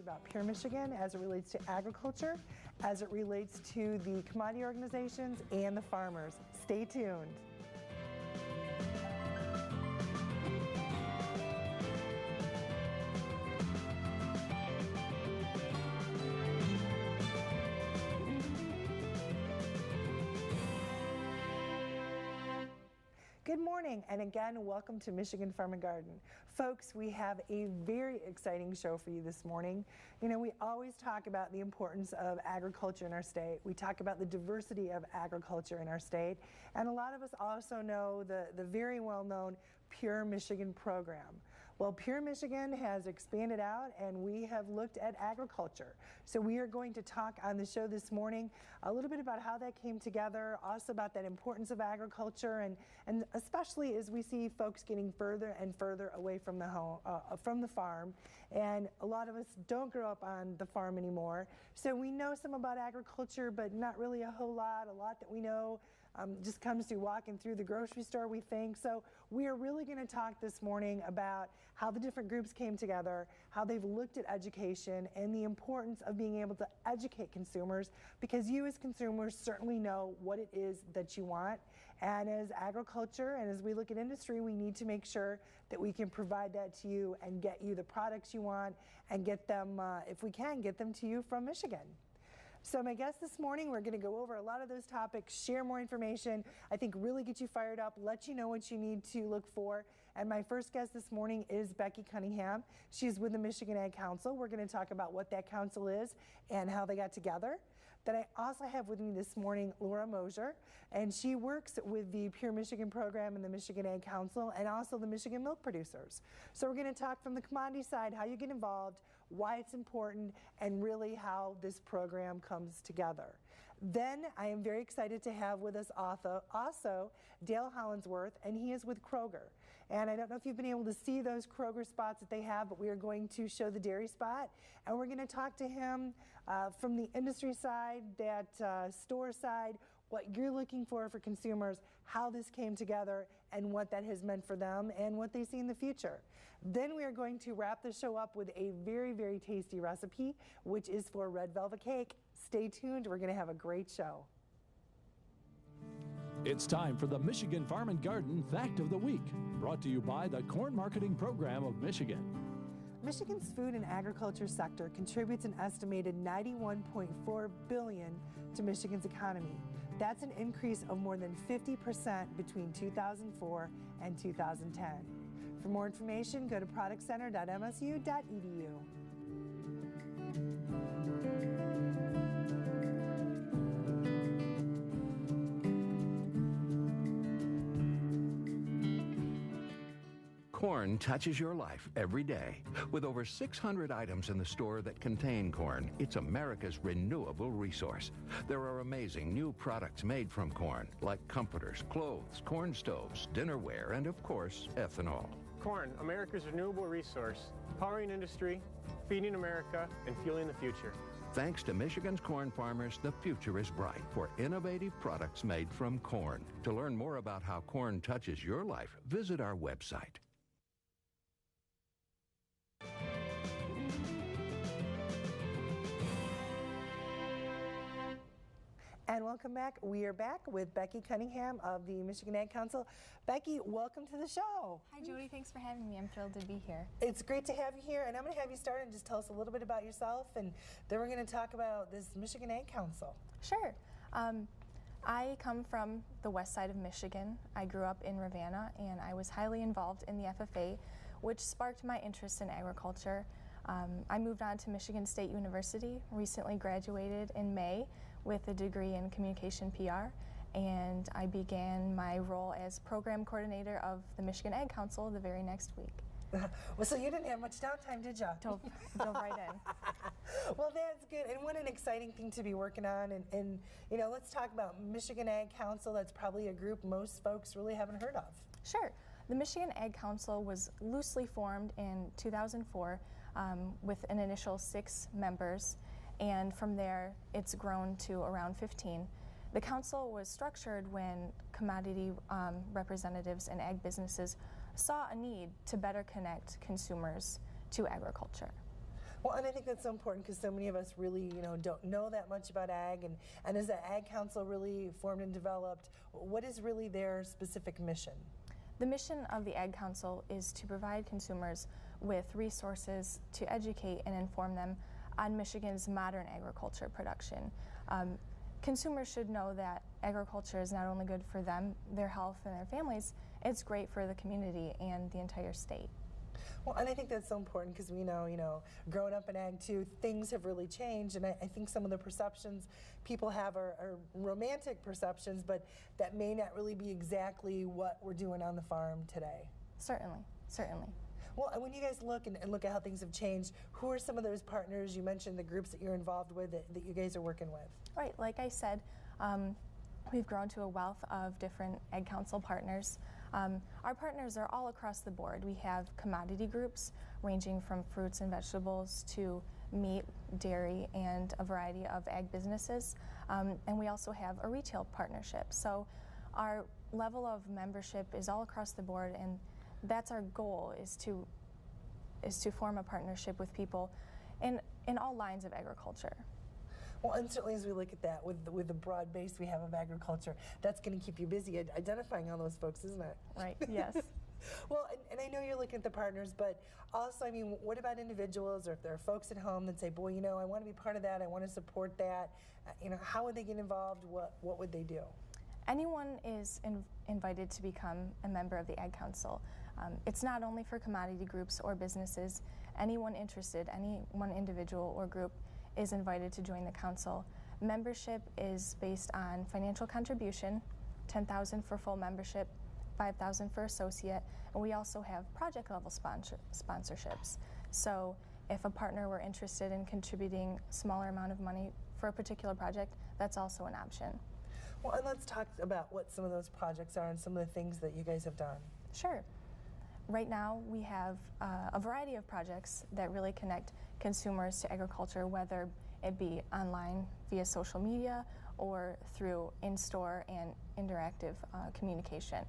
About Pure Michigan as it relates to agriculture, as it relates to the commodity organizations and the farmers. Stay tuned. Good morning, and again, welcome to Michigan Farm and Garden. Folks, we have a very exciting show for you this morning. You know, we always talk about the importance of agriculture in our state. We talk about the diversity of agriculture in our state, and a lot of us also know the very well-known Pure Michigan program. Well, Pure Michigan has expanded out, and we have looked at agriculture. So we are going to talk on the show this morning a little bit about how that came together, also about that importance of agriculture, and especially as we see folks getting further and further away from the home, from the farm, and a lot of us don't grow up on the farm anymore. So we know some about agriculture, but not really a whole lot. A lot that we know just comes through walking through the grocery store, we think. So we are really going to talk this morning about how the different groups came together, how they've looked at education, and the importance of being able to educate consumers, because you as consumers certainly know what it is that you want. And as agriculture and as we look at industry, we need to make sure that we can provide that to you and get you the products you want and get them, if we can, get them to you from Michigan. So my guest this morning, we're going to go over a lot of those topics, share more information, I think really get you fired up, let you know what you need to look for. And my first guest this morning is Becky Cunningham. She's with the Michigan Ag Council. We're going to talk about what that council is and how they got together. Then I also have with me this morning Laura Moser, and she works with the Pure Michigan program and the Michigan Ag Council and also the Michigan milk producers. So we're going to talk from the commodity side, how you get involved, why it's important, and really how this program comes together. Then I am very excited to have with us also Dale Hollandsworth, and he is with Kroger. And I don't know if you've been able to see those Kroger spots that they have, but we are going to show the dairy spot, and we're going to talk to him from the industry side, that store side, what you're looking for consumers, how this came together, and what that has meant for them and what they see in the future. Then we are going to wrap the show up with a very, very tasty recipe, which is for red velvet cake. Stay tuned. We're going to have a great show. It's time for the Michigan Farm and Garden Fact of the Week, brought to you by the Corn Marketing Program of Michigan. Michigan's food and agriculture sector contributes an estimated $91.4 billion to Michigan's economy. That's an increase of more than 50% between 2004 and 2010. For more information, go to productcenter.msu.edu. Corn touches your life every day. With over 600 items in the store that contain corn, it's America's renewable resource. There are amazing new products made from corn, like comforters, clothes, corn stoves, dinnerware, and of course, ethanol. Corn, America's renewable resource, powering industry, feeding America, and fueling the future. Thanks to Michigan's corn farmers, the future is bright for innovative products made from corn. To learn more about how corn touches your life, visit our website. And welcome back. We are back with Becky Cunningham of the Michigan Ag Council. Becky, welcome to the show. Hi, Jody. Thanks for having me. I'm thrilled to be here. It's great to have you here, and I'm going to have you start and just tell us a little bit about yourself, and then we're going to talk about this Michigan Ag Council. Sure. I come from the west side of Michigan. I grew up in Ravenna, and I was highly involved in the FFA, which sparked my interest in agriculture. I moved on to Michigan State University, recently graduated in May with a degree in communication PR, and I began my role as program coordinator of the Michigan Ag Council the very next week. Well, so you didn't have much downtime, did you? Dove right in. Well, that's good, and what an exciting thing to be working on. And you know, let's talk about Michigan Ag Council. That's probably a group most folks really haven't heard of. Sure. The Michigan Ag Council was loosely formed in 2004 with an initial 6 members, and from there it's grown to around 15. The council was structured when commodity representatives and ag businesses saw a need to better connect consumers to agriculture. Well, and I think that's so important because so many of us really, don't know that much about ag, and is the Ag Council really formed and developed? What is really their specific mission? The mission of the Ag Council is to provide consumers with resources to educate and inform them on Michigan's modern agriculture production. Consumers should know that agriculture is not only good for them, their health, and their families, it's great for the community and the entire state. Well, and I think that's so important because we know, growing up in ag too, things have really changed, and I think some of the perceptions people have are romantic perceptions, but that may not really be exactly what we're doing on the farm today. Certainly, certainly. Well, and when you guys look and look at how things have changed, who are some of those partners? You mentioned the groups that you're involved with that you guys are working with. Right, like I said, we've grown to a wealth of different Ag Council partners. Our partners are all across the board. We have commodity groups ranging from fruits and vegetables to meat, dairy, and a variety of ag businesses. And we also have a retail partnership. So our level of membership is all across the board, and that's our goal, is to form a partnership with people in all lines of agriculture. Well, and certainly as we look at that with the broad base we have of agriculture, that's going to keep you busy identifying all those folks, isn't it? Right, yes. Well, and I know you're looking at the partners, but also, what about individuals, or if there are folks at home that say, boy, I want to be part of that, I want to support that, how would they get involved? What would they do? Anyone is invited to become a member of the Ag Council. It's not only for commodity groups or businesses. Anyone interested, any one individual or group is invited to join the council. Membership is based on financial contribution, $10,000 for full membership, $5,000 for associate, and we also have project level sponsorships. So if a partner were interested in contributing a smaller amount of money for a particular project, that's also an option. Well, and let's talk about what some of those projects are and some of the things that you guys have done. Sure. Right now we have a variety of projects that really connect consumers to agriculture, whether it be online via social media or through in-store and interactive communication.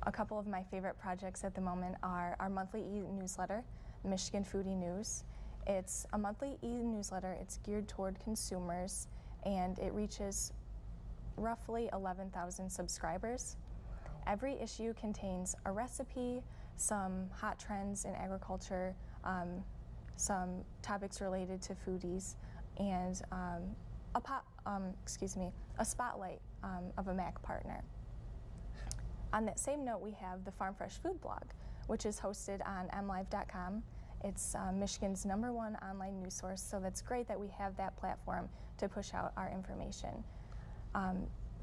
A couple of my favorite projects at the moment are our monthly e-newsletter, Michigan Foodie News. It's a monthly e-newsletter. It's geared toward consumers, and it reaches roughly 11,000 subscribers. Every issue contains a recipe, some hot trends in agriculture, some topics related to foodies, and a spotlight of a MAC partner. On that same note, we have the Farm Fresh Food blog, which is hosted on mlive.com. It's Michigan's #1 online news source, so that's great that we have that platform to push out our information.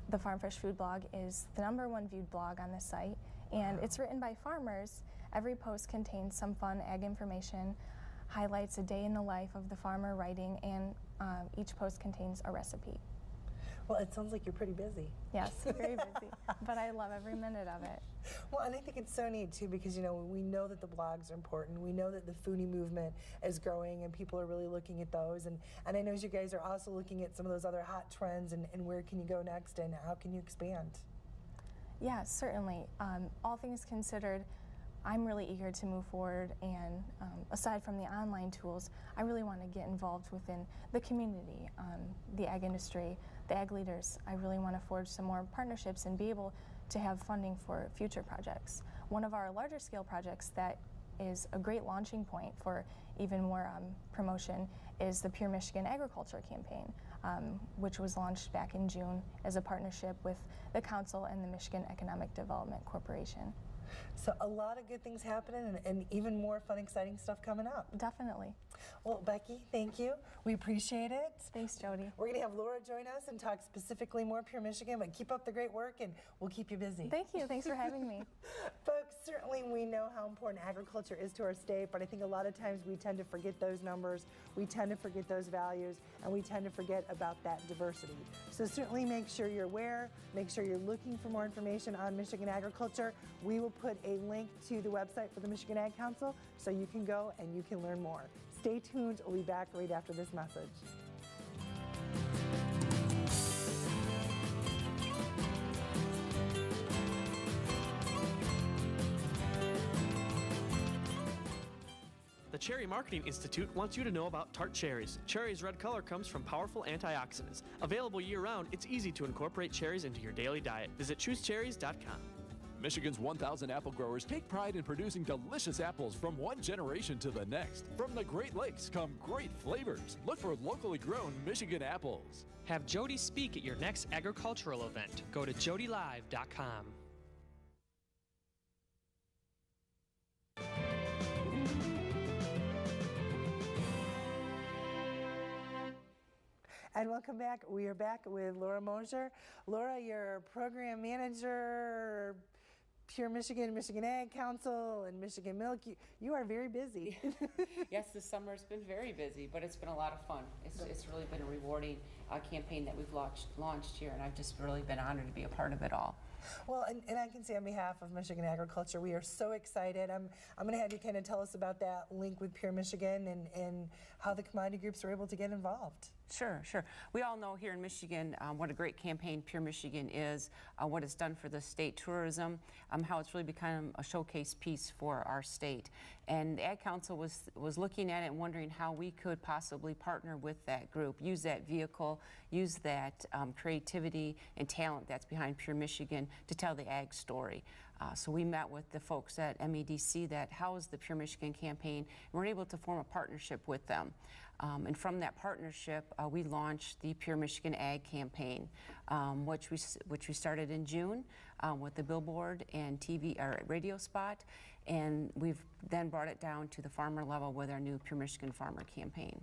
The Farm Fresh Food blog is the #1 viewed blog on the site, and it's written by farmers. Every post contains some fun ag information, highlights a day in the life of the farmer writing, and each post contains a recipe. Well, it sounds like you're pretty busy. Yes, very busy, but I love every minute of it. Well, and I think it's so neat too because we know that the blogs are important. We know that the foodie movement is growing and people are really looking at those. And I know you guys are also looking at some of those other hot trends and where can you go next and how can you expand? Yeah, certainly. All things considered, I'm really eager to move forward, and aside from the online tools, I really want to get involved within the community, the ag industry, the ag leaders. I really want to forge some more partnerships and be able to have funding for future projects. One of our larger scale projects that is a great launching point for even more promotion is the Pure Michigan Agriculture Campaign, which was launched back in June as a partnership with the Council and the Michigan Economic Development Corporation. So a lot of good things happening and even more fun, exciting stuff coming up. Definitely. Well, Becky, thank you. We appreciate it. Thanks, Jody. We're going to have Laura join us and talk specifically more Pure Michigan, but keep up the great work and we'll keep you busy. Thank you. Thanks for having me. Folks, certainly we know how important agriculture is to our state, but I think a lot of times we tend to forget those numbers, we tend to forget those values, and we tend to forget about that diversity. So certainly make sure you're aware, make sure you're looking for more information on Michigan agriculture. We will put a link to the website for the Michigan Ag Council so you can go and you can learn more. Stay tuned. We'll be back right after this message. The Cherry Marketing Institute wants you to know about tart cherries. Cherry's red color comes from powerful antioxidants. Available year-round, it's easy to incorporate cherries into your daily diet. Visit choosecherries.com. Michigan's 1,000 apple growers take pride in producing delicious apples from one generation to the next. From the Great Lakes come great flavors. Look for locally grown Michigan apples. Have Jody speak at your next agricultural event. Go to jodylive.com. And welcome back. We are back with Laura Moser. Laura, you're program manager, Pure Michigan, Michigan Ag Council, and Michigan Milk. You are very busy. Yes, this summer has been very busy, but it's been a lot of fun. It's really been a rewarding campaign that we've launched here, and I've just really been honored to be a part of it all. Well, and I can say on behalf of Michigan Agriculture, we are so excited. I'm going to have you kind of tell us about that link with Pure Michigan and how the commodity groups are able to get involved. Sure. We all know here in Michigan what a great campaign Pure Michigan is, what it's done for the state tourism, how it's really become a showcase piece for our state. And the Ag Council was looking at it and wondering how we could possibly partner with that group, use that vehicle, use that creativity and talent that's behind Pure Michigan to tell the ag story. So we met with the folks at MEDC that house the Pure Michigan campaign, and we're able to form a partnership with them. And from that partnership, we launched the Pure Michigan Ag campaign, which we started in June with the billboard and TV or radio spot, and we've then brought it down to the farmer level with our new Pure Michigan Farmer campaign.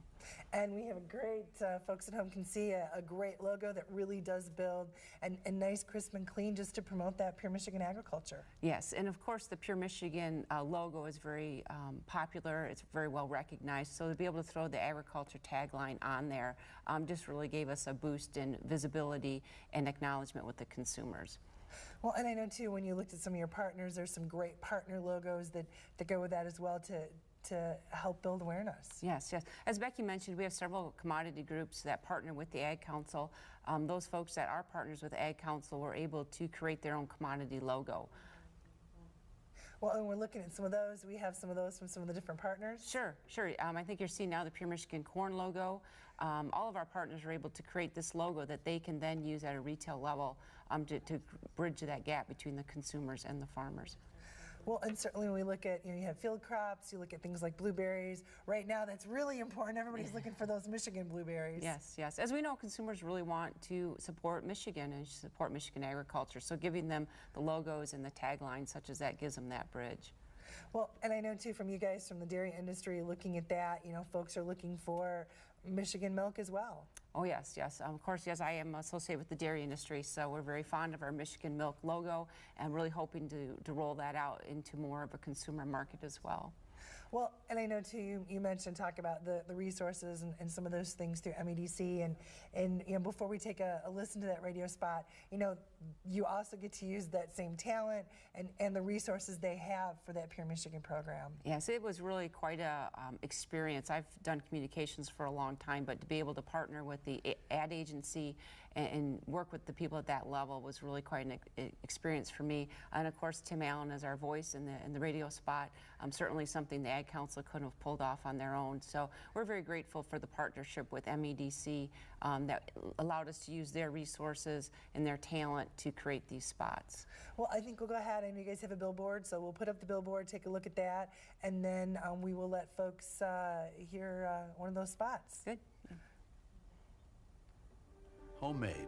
And we have a great, folks at home can see a great logo that really does build and nice, crisp and clean just to promote that Pure Michigan agriculture. Yes, and of course the Pure Michigan logo is very popular, it's very well recognized, so to be able to throw the agriculture tagline on there just really gave us a boost in visibility and acknowledgement with the consumers. Well, and I know too, when you looked at some of your partners, there's some great partner logos that go with that as well to help build awareness. Yes. As Becky mentioned, we have several commodity groups that partner with the Ag Council. Those folks that are partners with the Ag Council were able to create their own commodity logo. Well, and we're looking at some of those. We have some of those from some of the different partners. Sure. I think you're seeing now the Pure Michigan corn logo. All of our partners are able to create this logo that they can then use at a retail level to bridge that gap between the consumers and the farmers. Well, and certainly when we look at, you have field crops, you look at things like blueberries. Right now, that's really important. Everybody's looking for those Michigan blueberries. Yes. As we know, consumers really want to support Michigan and support Michigan agriculture. So giving them the logos and the taglines such as that gives them that bridge. Well, and I know too from you guys from the dairy industry looking at that, folks are looking for Michigan milk as well. Oh, yes. Of course, yes, I am associated with the dairy industry, so we're very fond of our Michigan milk logo and really hoping to roll that out into more of a consumer market as well. Well, and I know too, you mentioned talk about the resources and some of those things through MEDC, and before we take a listen to that radio spot, you also get to use that same talent and the resources they have for that Pure Michigan program. Yes, it was really quite a experience. I've done communications for a long time, but to be able to partner with the ad agency and work with the people at that level was really quite an experience for me. And of course, Tim Allen as our voice in the radio spot, certainly something the Ag Council couldn't have pulled off on their own. So we're very grateful for the partnership with MEDC that allowed us to use their resources and their talent to create these spots. Well, I think we'll go ahead, and you guys have a billboard, so we'll put up the billboard, take a look at that, and then we will let folks hear one of those spots. Good. Homemade.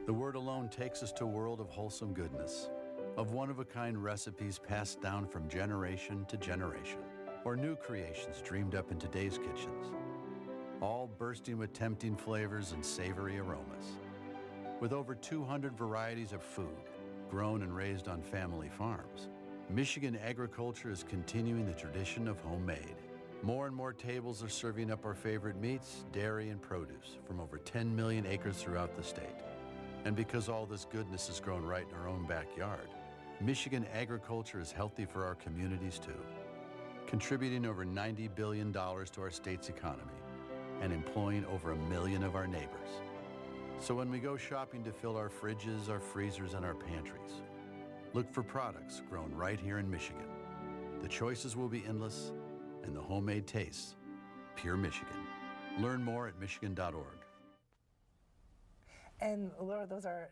The word alone takes us to a world of wholesome goodness, of one-of-a-kind recipes passed down from generation to generation, or new creations dreamed up in today's kitchens, all bursting with tempting flavors and savory aromas. With over 200 varieties of food, grown and raised on family farms, Michigan agriculture is continuing the tradition of homemade. More and more tables are serving up our favorite meats, dairy, and produce from over 10 million acres throughout the state. And because all this goodness is grown right in our own backyard, Michigan agriculture is healthy for our communities too, contributing over $90 billion to our state's economy and employing over 1 million of our neighbors. So when we go shopping to fill our fridges, our freezers, and our pantries, look for products grown right here in Michigan. The choices will be endless, and the homemade tastes. Pure Michigan. Learn more at michigan.org. And Laura,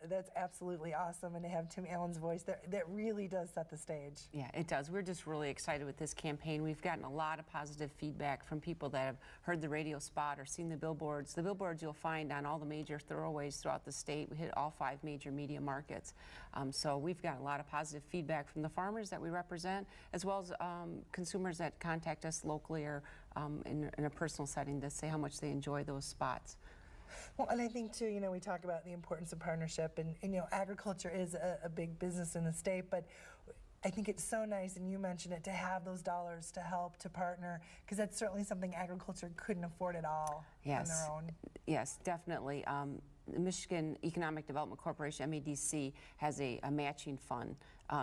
that's absolutely awesome, and to have Tim Allen's voice, that really does set the stage. Yeah, it does. We're just really excited with this campaign. We've gotten a lot of positive feedback from people that have heard the radio spot or seen the billboards. The billboards you'll find on all the major thoroughways throughout the state. We hit all 5 major media markets. So we've got a lot of positive feedback from the farmers that we represent, as well as consumers that contact us locally or in a personal setting to say how much they enjoy those spots. Well, and I think too, we talk about the importance of partnership, and agriculture is a big business in the state, but I think it's so nice, and you mentioned it, to have those dollars to help, to partner, because that's certainly something agriculture couldn't afford at all on their own. Yes, definitely. The Michigan Economic Development Corporation, MEDC, has a matching fund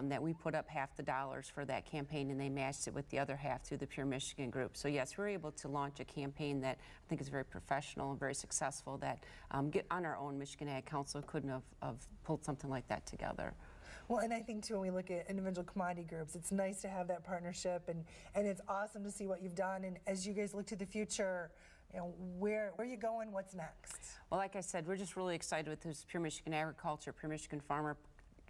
that we put up half the dollars for that campaign, and they matched it with the other half through the Pure Michigan group. So yes, we're able to launch a campaign that I think is very professional and very successful, that on our own, Michigan Ag Council couldn't have pulled something like that together. Well, and I think too, when we look at individual commodity groups, it's nice to have that partnership, and it's awesome to see what you've done. And as you guys look to the future, where are you going? What's next? Well, like I said, we're just really excited with this Pure Michigan Agriculture, Pure Michigan Farmer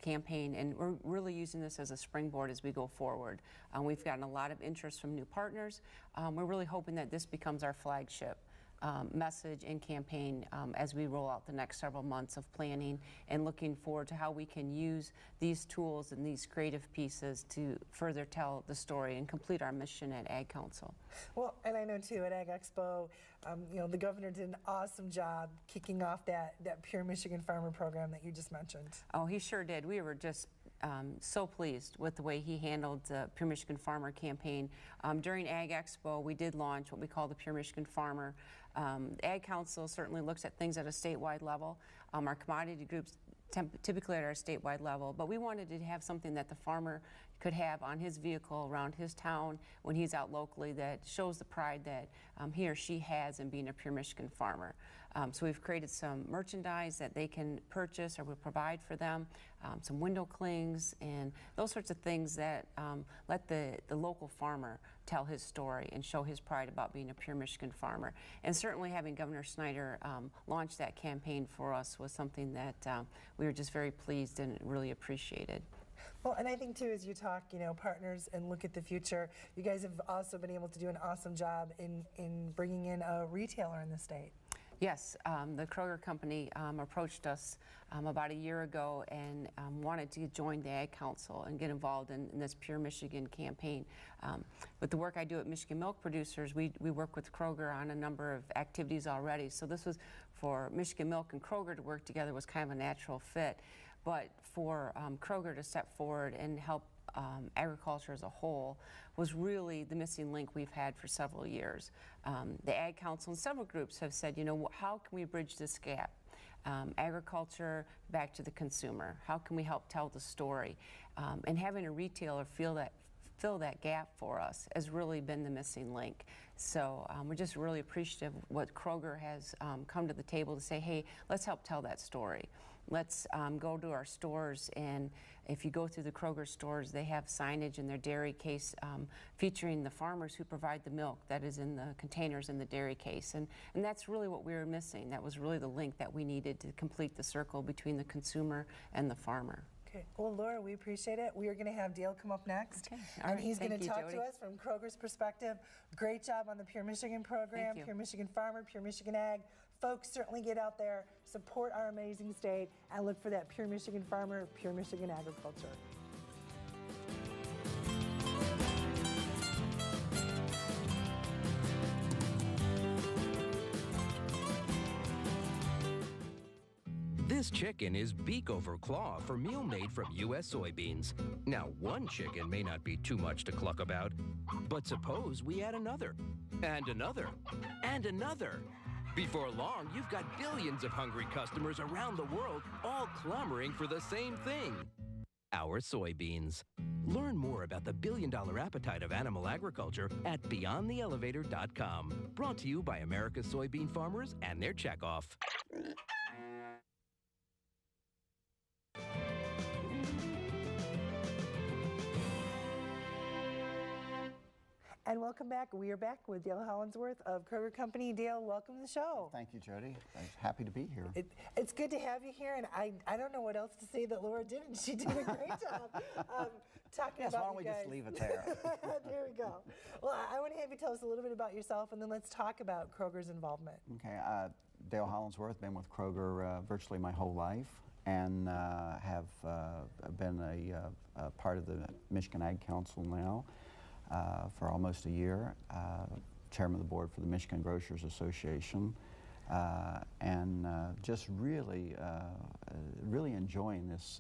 campaign, and we're really using this as a springboard as we go forward. We've gotten a lot of interest from new partners. We're really hoping that this becomes our flagship message and campaign as we roll out the next several months of planning, and looking forward to how we can use these tools and these creative pieces to further tell the story and complete our mission at Ag Council. Well, and I know too, at Ag Expo, the governor did an awesome job kicking off that Pure Michigan Farmer program that you just mentioned. Oh, he sure did. We were just so pleased with the way he handled the Pure Michigan Farmer campaign. During Ag Expo, we did launch what we call the Pure Michigan Farmer. Ag Council certainly looks at things at a statewide level. Our commodity groups typically at our statewide level, but we wanted to have something that the farmer could have on his vehicle around his town when he's out locally that shows the pride that he or she has in being a Pure Michigan farmer. So we've created some merchandise that they can purchase or we provide for them, some window clings and those sorts of things that let the local farmer tell his story and show his pride about being a Pure Michigan farmer. And certainly having Governor Snyder launch that campaign for us was something that we were just very pleased and really appreciated. Well, and I think too, as you talk, partners and look at the future, you guys have also been able to do an awesome job in bringing in a retailer in the state. Yes, the Kroger company approached us about a year ago and wanted to join the Ag Council and get involved in this Pure Michigan campaign. With the work I do at Michigan Milk Producers, we work with Kroger on a number of activities already. So this was for Michigan Milk and Kroger to work together was kind of a natural fit. But for Kroger to step forward and help agriculture as a whole was really the missing link we've had for several years. The Ag Council and several groups have said, how can we bridge this gap? Agriculture back to the consumer. How can we help tell the story? And having a retailer fill that gap for us has really been the missing link. So we're just really appreciative of what Kroger has come to the table to say, hey, let's help tell that story. Let's go to our stores, and if you go through the Kroger stores, they have signage in their dairy case featuring the farmers who provide the milk that is in the containers in the dairy case. And that's really what we were missing. That was really the link that we needed to complete the circle between the consumer and the farmer. Okay. Well, Laura, we appreciate it. We are going to have Dale come up next. Okay. And he's going to talk to us from Kroger's perspective. Great job on the Pure Michigan program, Pure Michigan Farmer, Pure Michigan Ag. Folks, certainly get out there, support our amazing state, and look for that Pure Michigan Farmer, Pure Michigan Agriculture. This chicken is beak over claw for meal made from U.S. soybeans. Now, one chicken may not be too much to cluck about, but suppose we add another, and another, and another. Before long, you've got billions of hungry customers around the world all clamoring for the same thing, our soybeans. Learn more about the billion-dollar appetite of animal agriculture at BeyondTheElevator.com. Brought to you by America's soybean farmers and their checkoff. And welcome back. We are back with Dale Hollandsworth of Kroger Company. Dale, welcome to the show. Thank you, Jody. I'm happy to be here. It's good to have you here, and I don't know what else to say that Laura didn't. She did a great job talking Yes, about why don't we you guys. just leave it there? There we go. Well, I want to have you tell us a little bit about yourself, and then let's talk about Kroger's involvement. Okay, Dale Hollandsworth, been with Kroger virtually my whole life, and have been a part of the Michigan Ag Council now for almost a year, chairman of the board for the Michigan Grocers Association, and just really enjoying this.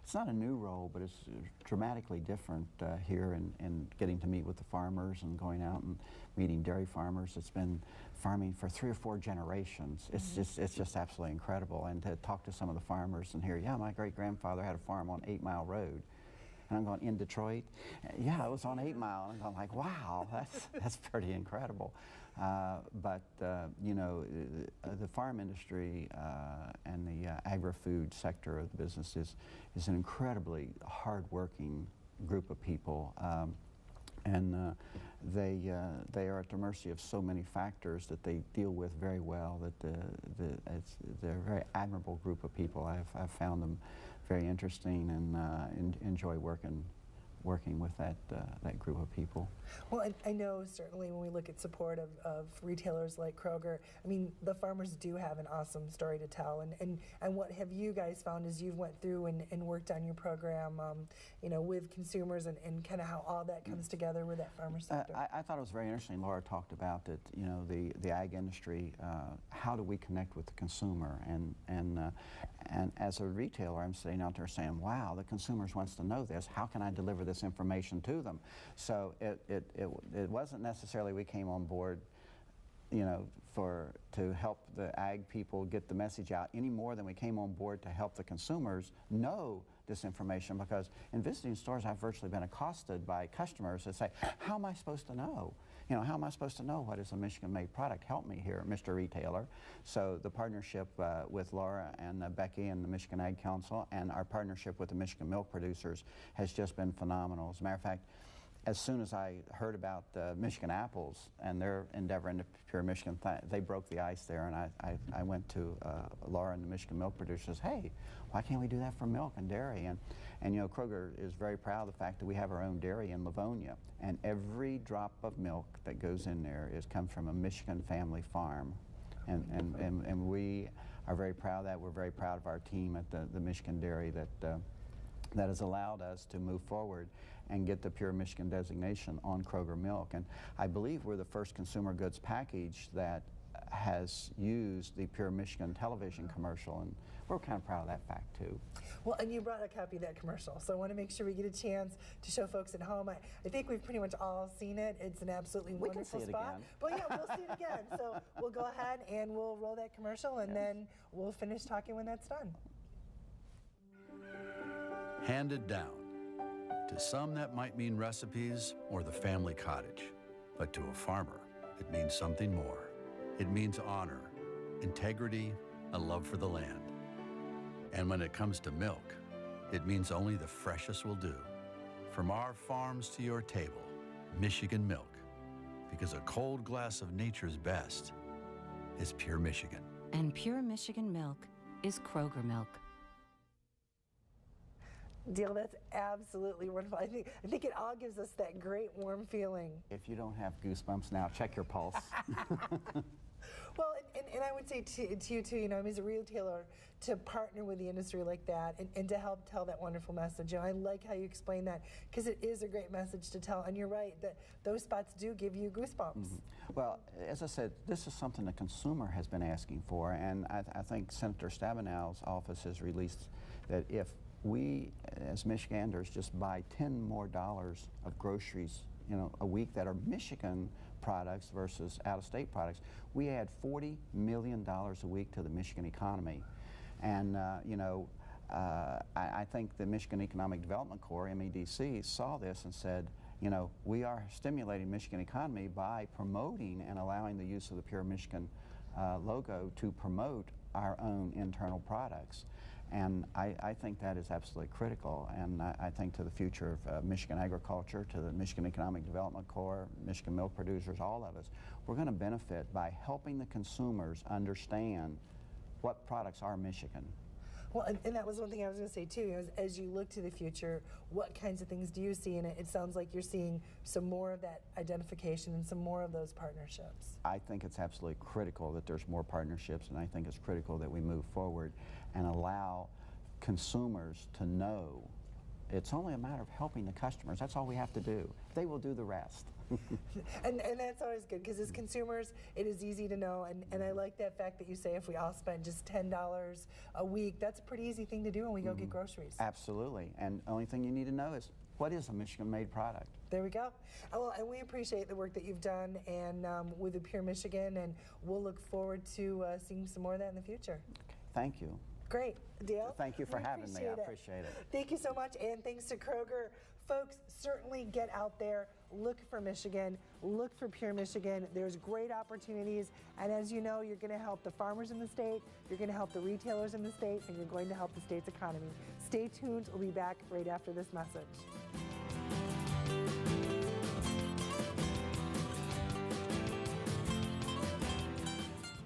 It's not a new role, but it's dramatically different here, and getting to meet with the farmers and going out and meeting dairy farmers. It's been farming for 3 or 4 generations. It's just absolutely incredible. And to talk to some of the farmers and hear, yeah, my great-grandfather had a farm on 8 Mile Road. And I'm going, in Detroit? Yeah, it was on 8 Mile. And I'm going like, wow, that's pretty incredible. But you know, the farm industry and the agri-food sector of the business is an incredibly hard-working group of people. And they are at the mercy of so many factors that they deal with very well. That they're a very admirable group of people. I've found them very interesting, and enjoy working with that group of people. Well, I know certainly when we look at support of retailers like Kroger, I mean, the farmers do have an awesome story to tell. And what have you guys found as you've went through and worked on your program, you know, with consumers and kind of how all that comes together with that farmer sector? I thought it was very interesting. Laura talked about that, you know, the ag industry, how do we connect with the consumer? And as a retailer, I'm sitting out there saying, wow, the consumers wants to know this. How can I deliver this information to them? So it wasn't necessarily we came on board, you know, to help the ag people get the message out any more than we came on board to help the consumers know this information, because in visiting stores I've virtually been accosted by customers that say, how am I supposed to know? You know, how am I supposed to know what is a Michigan-made product? Help me here, Mr. Retailer. So the partnership with Laura and Becky and the Michigan Ag Council, and our partnership with the Michigan milk producers has just been phenomenal. As a matter of fact, as soon as I heard about Michigan apples and their endeavor into pure Michigan, they broke the ice there, and I went to Laura and the Michigan milk producers, hey, why can't we do that for milk and dairy? And you know, Kroger is very proud of the fact that we have our own dairy in Livonia, and every drop of milk that goes in there comes from a Michigan family farm. And we are very proud of that. We're very proud of our team at the Michigan Dairy that has allowed us to move forward and get the Pure Michigan designation on Kroger milk. And I believe we're the first consumer goods package that has used the Pure Michigan television commercial, and we're kind of proud of that fact too. Well, and you brought a copy of that commercial, so I want to make sure we get a chance to show folks at home. I think we've pretty much all seen it. It's an absolutely wonderful spot. Again. But yeah, we'll see it again. So we'll go ahead and we'll roll that commercial, and then we'll finish talking when that's done. Handed down. To some, that might mean recipes or the family cottage. But to a farmer, it means something more. It means honor, integrity, a love for the land. And when it comes to milk, it means only the freshest will do. From our farms to your table, Michigan milk. Because a cold glass of nature's best is Pure Michigan. And Pure Michigan milk is Kroger milk. Deal, that's absolutely wonderful. I think it all gives us that great warm feeling. If you don't have goosebumps now, check your pulse. Well, and I would say to you too, you know, as a retailer, to partner with the industry like that and to help tell that wonderful message. You know, I like how you explain that, because it is a great message to tell. And you're right, that those spots do give you goosebumps. Mm-hmm. Well, as I said, this is something the consumer has been asking for, and I think Senator Stabenow's office has released that if we, as Michiganders, just buy $10 more of groceries, you know, a week that are Michigan products versus out-of-state products, we add $40 million a week to the Michigan economy. And, you know, I think the Michigan Economic Development Corps, MEDC, saw this and said, you know, we are stimulating Michigan economy by promoting and allowing the use of the Pure Michigan logo to promote our own internal products. And I think that is absolutely critical, and I think to the future of Michigan agriculture, to the Michigan Economic Development Corps, Michigan milk producers, all of us, we're going to benefit by helping the consumers understand what products are Michigan. Well, and that was one thing I was going to say too, as you look to the future, what kinds of things do you see in it? It sounds like you're seeing some more of that identification and some more of those partnerships. I think it's absolutely critical that there's more partnerships, and I think it's critical that we move forward and allow consumers to know it's only a matter of helping the customers. That's all we have to do. They will do the rest. and that's always good, because as consumers, it is easy to know, and I like that fact that you say if we all spend just $10 a week, that's a pretty easy thing to do when we go get groceries. Absolutely, and the only thing you need to know is what is a Michigan-made product. There we go. Well, and we appreciate the work that you've done and with the Pure Michigan, and we'll look forward to seeing some more of that in the future. Okay, thank you. Great. Dale? Thank you for having me. I appreciate it. Thank you so much, and thanks to Kroger. Folks, certainly get out there, look for Michigan, look for Pure Michigan. There's great opportunities, and as you know, you're going to help the farmers in the state, you're going to help the retailers in the state, and you're going to help the state's economy. Stay tuned. We'll be back right after this message.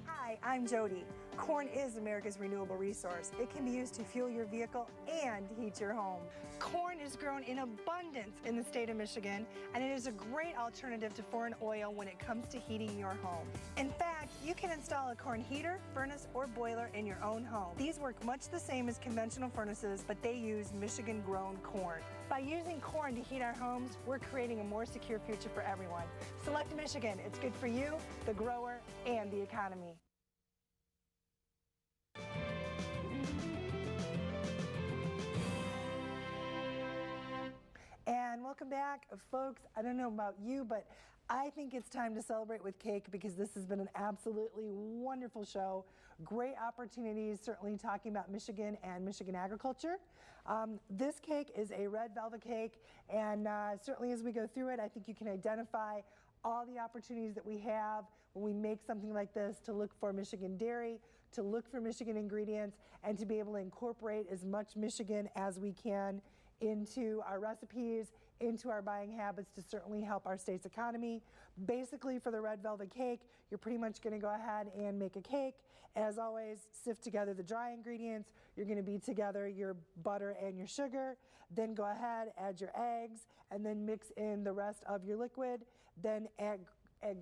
Hi, I'm Jody. Corn is America's renewable resource. It can be used to fuel your vehicle and heat your home. Corn is grown in abundance in the state of Michigan, and it is a great alternative to foreign oil when it comes to heating your home. In fact, you can install a corn heater, furnace, or boiler in your own home. These work much the same as conventional furnaces, but they use Michigan-grown corn. By using corn to heat our homes, we're creating a more secure future for everyone. Select Michigan. It's good for you, the grower, and the economy. And welcome back, folks. I don't know about you, but I think it's time to celebrate with cake, because this has been an absolutely wonderful show. Great opportunities, certainly talking about Michigan and Michigan agriculture. This cake is a red velvet cake, and certainly as we go through it, I think you can identify all the opportunities that we have when we make something like this, to look for Michigan dairy, to look for Michigan ingredients, and to be able to incorporate as much Michigan as we can into our recipes, into our buying habits, to certainly help our state's economy. Basically, for the red velvet cake, you're pretty much going to go ahead and make a cake. As always, sift together the dry ingredients. You're going to beat together your butter and your sugar. Then go ahead, add your eggs, and then mix in the rest of your liquid. Then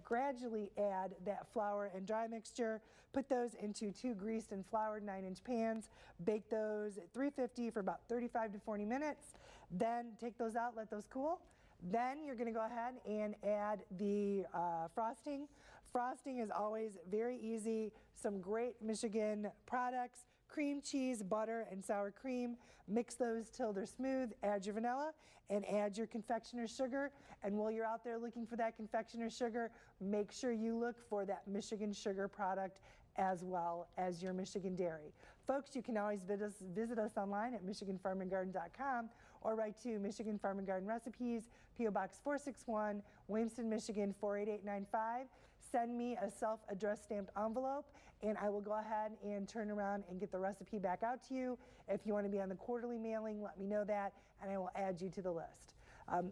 gradually add that flour and dry mixture. Put those into 2 greased and floured 9-inch pans. Bake those at 350 for about 35 to 40 minutes. Then take those out, let those cool. Then you're going to go ahead and add the frosting. Frosting is always very easy. Some great Michigan products: cream cheese, butter, and sour cream. Mix those till they're smooth. Add your vanilla and add your confectioner's sugar. And while you're out there looking for that confectioner's sugar, make sure you look for that Michigan sugar product as well as your Michigan dairy. Folks, you can always visit us online at MichiganFarmingGarden.com or write to Michigan Farm and Garden Recipes, P.O. Box 461, Williamston, Michigan 48895. Send me a self-addressed stamped envelope, and I will go ahead and turn around and get the recipe back out to you. If you want to be on the quarterly mailing, let me know that, and I will add you to the list.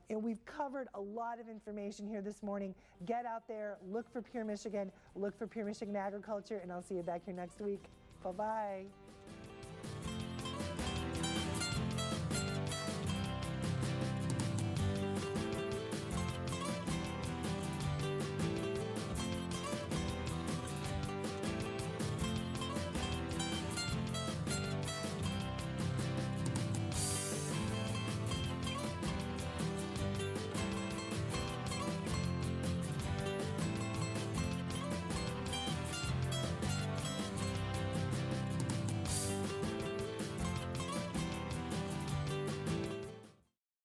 And we've covered a lot of information here this morning. Get out there, look for Pure Michigan, look for Pure Michigan agriculture, and I'll see you back here next week. Bye-bye.